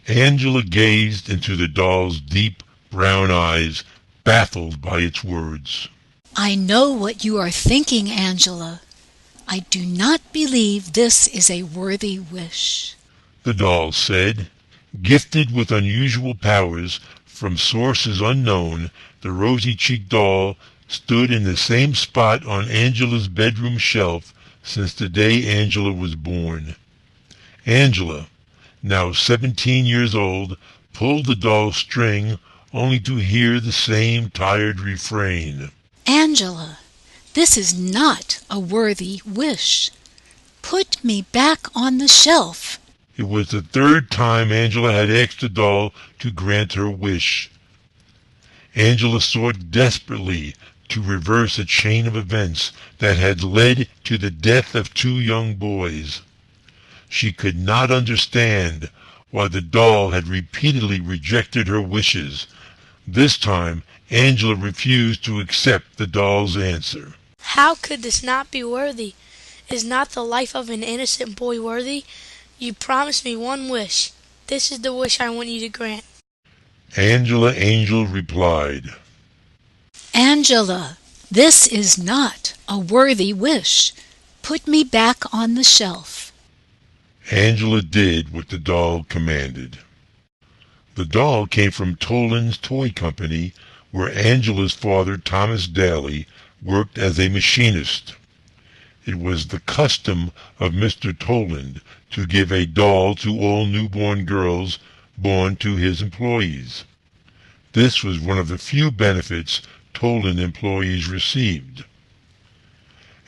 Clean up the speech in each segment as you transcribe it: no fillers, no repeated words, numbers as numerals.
Angela gazed into the doll's deep brown eyes, baffled by its words. I know what you are thinking, Angela. I do not believe this is a worthy wish. The doll said. Gifted with unusual powers from sources unknown, the rosy-cheeked doll stood in the same spot on Angela's bedroom shelf since the day Angela was born. Angela, now 17 years old, pulled the doll's string only to hear the same tired refrain. Angela, this is not a worthy wish. Put me back on the shelf. It was the third time Angela had asked the doll to grant her wish. Angela sought desperately to reverse a chain of events that had led to the death of two young boys. She could not understand why the doll had repeatedly rejected her wishes. This time, Angela refused to accept the doll's answer. How could this not be worthy? Is not the life of an innocent boy worthy? You promised me one wish. This is the wish I want you to grant. Angela Angel replied. Angela, this is not a worthy wish. Put me back on the shelf. Angela did what the doll commanded. The doll came from Tolland's Toy Company, where Angela's father, Thomas Daly, worked as a machinist. It was the custom of Mr. Tolland to give a doll to all newborn girls born to his employees. This was one of the few benefits Tolland employees received.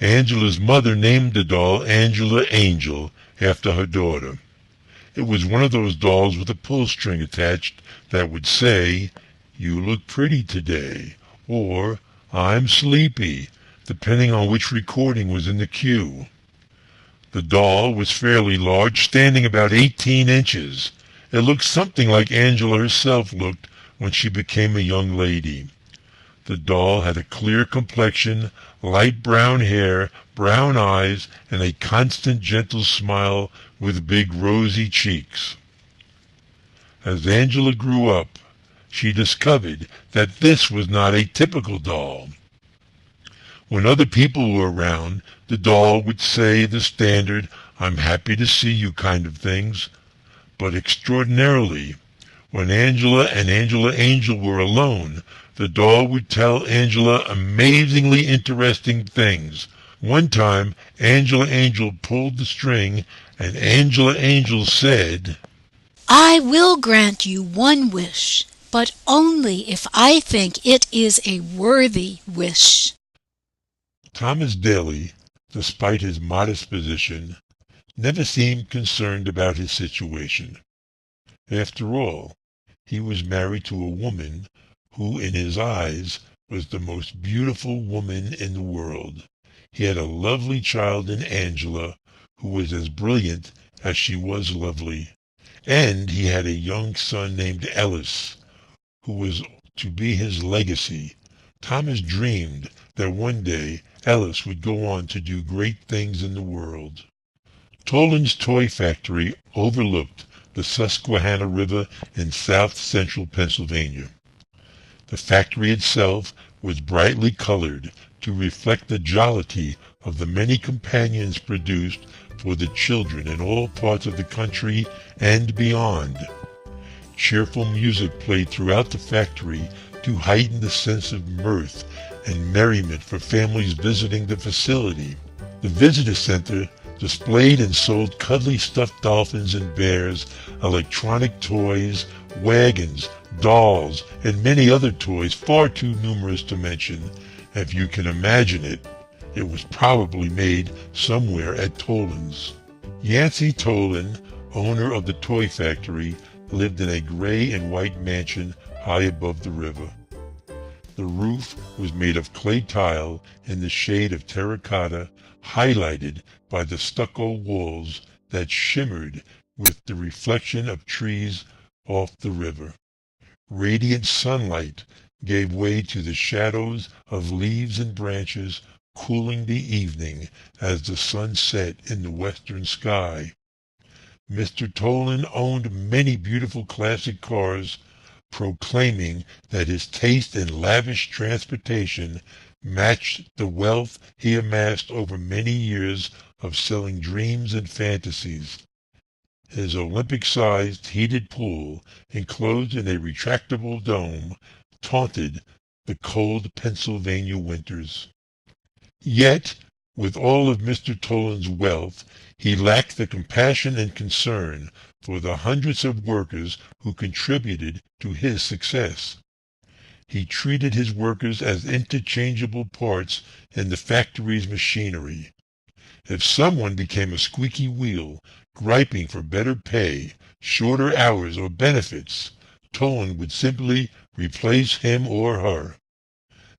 Angela's mother named the doll Angela Angel after her daughter. It was one of those dolls with a pull string attached that would say, "You look pretty today," or "I'm sleepy," depending on which recording was in the queue. The doll was fairly large, standing about 18 inches. It looked something like Angela herself looked when she became a young lady. The doll had a clear complexion, light brown hair, brown eyes, and a constant gentle smile with big rosy cheeks. As Angela grew up, she discovered that this was not a typical doll. When other people were around, the doll would say the standard, "I'm happy to see you" kind of things. But extraordinarily, when Angela and Angela Angel were alone, the doll would tell Angela amazingly interesting things. One time, Angela Angel pulled the string, and Angela Angel said, I will grant you one wish, but only if I think it is a worthy wish. Thomas Daly, despite his modest position, never seemed concerned about his situation. After all, he was married to a woman who, in his eyes, was the most beautiful woman in the world. He had a lovely child in Angela, who was as brilliant as she was lovely. And he had a young son named Ellis, who was to be his legacy. Thomas dreamed that one day Ellis would go on to do great things in the world. Tolland's toy factory overlooked the Susquehanna River in south-central Pennsylvania. The factory itself was brightly colored to reflect the jollity of the many companions produced for the children in all parts of the country and beyond. Cheerful music played throughout the factory to heighten the sense of mirth and merriment for families visiting the facility. The visitor center displayed and sold cuddly stuffed dolphins and bears, electronic toys, wagons, dolls, and many other toys far too numerous to mention. If you can imagine it, it was probably made somewhere at Tolland's. Yancey Tolland, owner of the toy factory, lived in a gray and white mansion high above the river. The roof was made of clay tile in the shade of terracotta, highlighted by the stucco walls that shimmered with the reflection of trees off the river. Radiant sunlight gave way to the shadows of leaves and branches, cooling the evening as the sun set in the western sky. Mr. Tolland owned many beautiful classic cars, proclaiming that his taste in lavish transportation matched the wealth he amassed over many years of selling dreams and fantasies. His Olympic-sized heated pool, enclosed in a retractable dome, taunted the cold Pennsylvania winters. Yet, with all of Mr. Tolland's wealth, he lacked the compassion and concern for the hundreds of workers who contributed to his success. He treated his workers as interchangeable parts in the factory's machinery. If someone became a squeaky wheel, griping for better pay, shorter hours, or benefits, Tolland would simply replace him or her.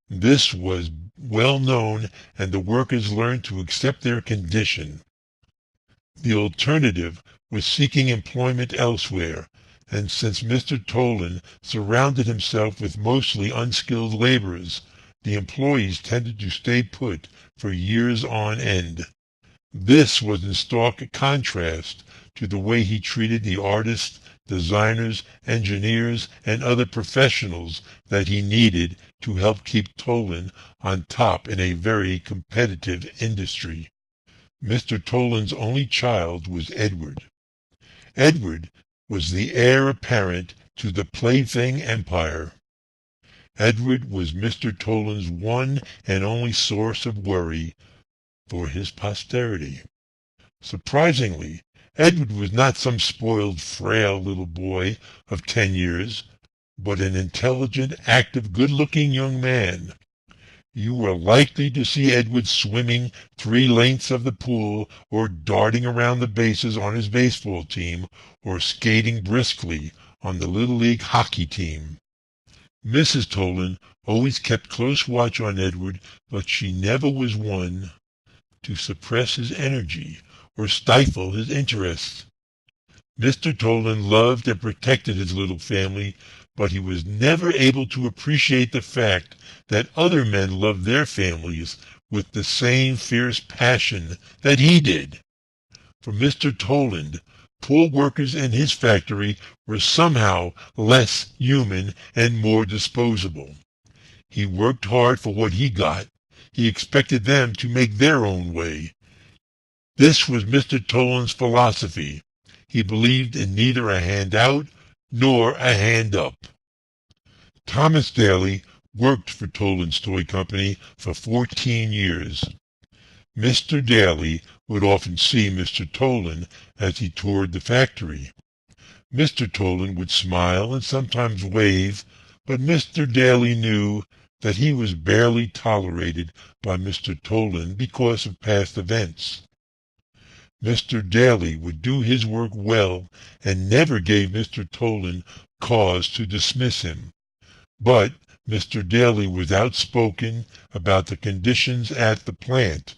This was well known, and the workers learned to accept their condition. The alternative was seeking employment elsewhere, and since Mr. Tolland surrounded himself with mostly unskilled laborers, the employees tended to stay put for years on end. This was in stark contrast to the way he treated the artists, designers, engineers, and other professionals that he needed to help keep Tolland on top in a very competitive industry. Mr. Tolland's only child was Edward. Edward was the heir apparent to the plaything empire. Edward was Mr. Tolland's one and only source of worry for his posterity. Surprisingly, Edward was not some spoiled, frail little boy of 10 years, but an intelligent, active, good-looking young man. You were likely to see Edward swimming 3 lengths of the pool, or darting around the bases on his baseball team, or skating briskly on the Little League hockey team. Mrs. Tolland always kept close watch on Edward, but she never was one to suppress his energy or stifle his interests. Mr. Tolland loved and protected his little family, but he was never able to appreciate the fact that other men loved their families with the same fierce passion that he did. For Mr. Tolland, poor workers in his factory were somehow less human and more disposable. He worked hard for what he got. He expected them to make their own way. This was Mr. Tolland's philosophy. He believed in neither a hand out nor a hand up. Thomas Daly worked for Tolland's toy company for 14 years. Mr. Daly would often see Mr. Tolland as he toured the factory. Mr. Tolland would smile and sometimes wave, but Mr. Daly knew that he was barely tolerated by Mr. Tolland because of past events. Mr. Daly would do his work well and never gave Mr. Tolland cause to dismiss him. But Mr. Daly was outspoken about the conditions at the plant.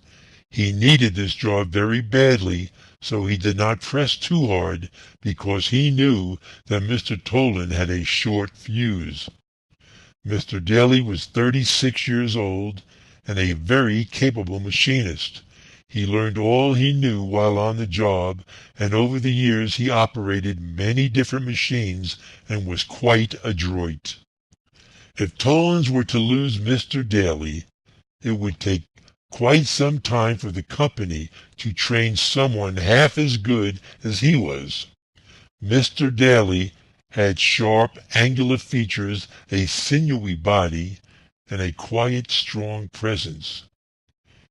He needed this job very badly, so he did not press too hard because he knew that Mr. Tolland had a short fuse. Mr. Daly was 36 years old and a very capable machinist. He learned all he knew while on the job, and over the years he operated many different machines and was quite adroit. If Tolland's were to lose Mr. Daly, it would take quite some time for the company to train someone half as good as he was. Mr. Daly had sharp, angular features, a sinewy body, and a quiet, strong presence.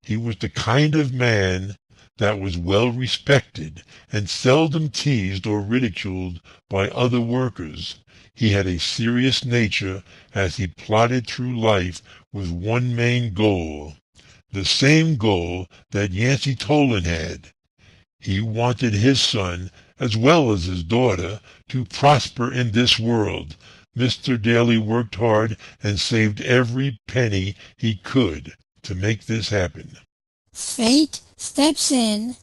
He was the kind of man that was well respected and seldom teased or ridiculed by other workers. He had a serious nature as he plodded through life with one main goal, the same goal that Yancey Tolland had. He wanted his son, as well as his daughter, to prosper in this world. Mr. Daly worked hard and saved every penny he could to make this happen. Fate steps in,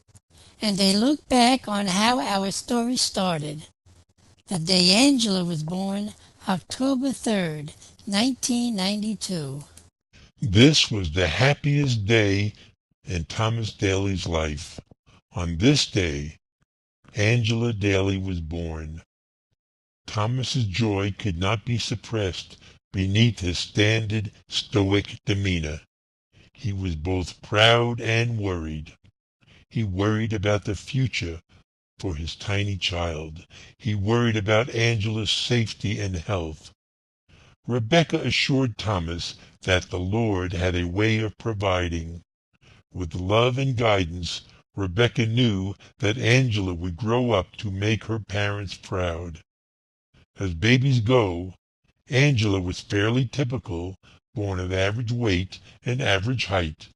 and they look back on how our story started. The day Angela was born, October 3rd, 1992. This was the happiest day in Thomas Daly's life. On this day, Angela Daly was born. Thomas's joy could not be suppressed beneath his standard stoic demeanor. He was both proud and worried. He worried about the future for his tiny child. He worried about Angela's safety and health. Rebecca assured Thomas that the Lord had a way of providing. With love and guidance, Rebecca knew that Angela would grow up to make her parents proud. As babies go, Angela was fairly typical, born of average weight and average height.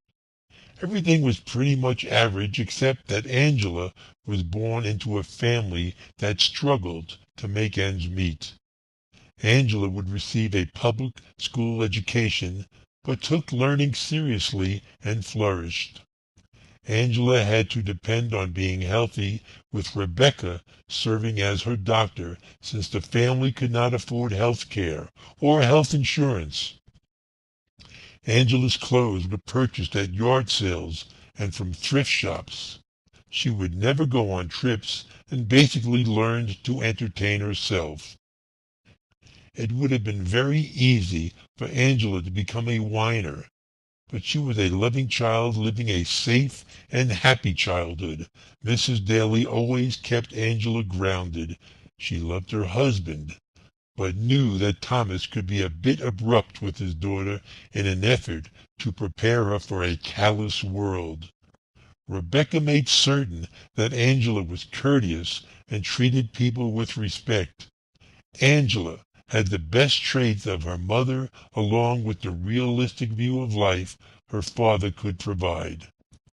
Everything was pretty much average except that Angela was born into a family that struggled to make ends meet. Angela would receive a public school education, but took learning seriously and flourished. Angela had to depend on being healthy, with Rebecca serving as her doctor since the family could not afford health care or health insurance. Angela's clothes were purchased at yard sales and from thrift shops. She would never go on trips and basically learned to entertain herself. It would have been very easy for Angela to become a whiner, but she was a loving child living a safe and happy childhood. Mrs. Daly always kept Angela grounded. She loved her husband, but knew that Thomas could be a bit abrupt with his daughter in an effort to prepare her for a callous world. Rebecca made certain that Angela was courteous and treated people with respect. Angela had the best traits of her mother along with the realistic view of life her father could provide.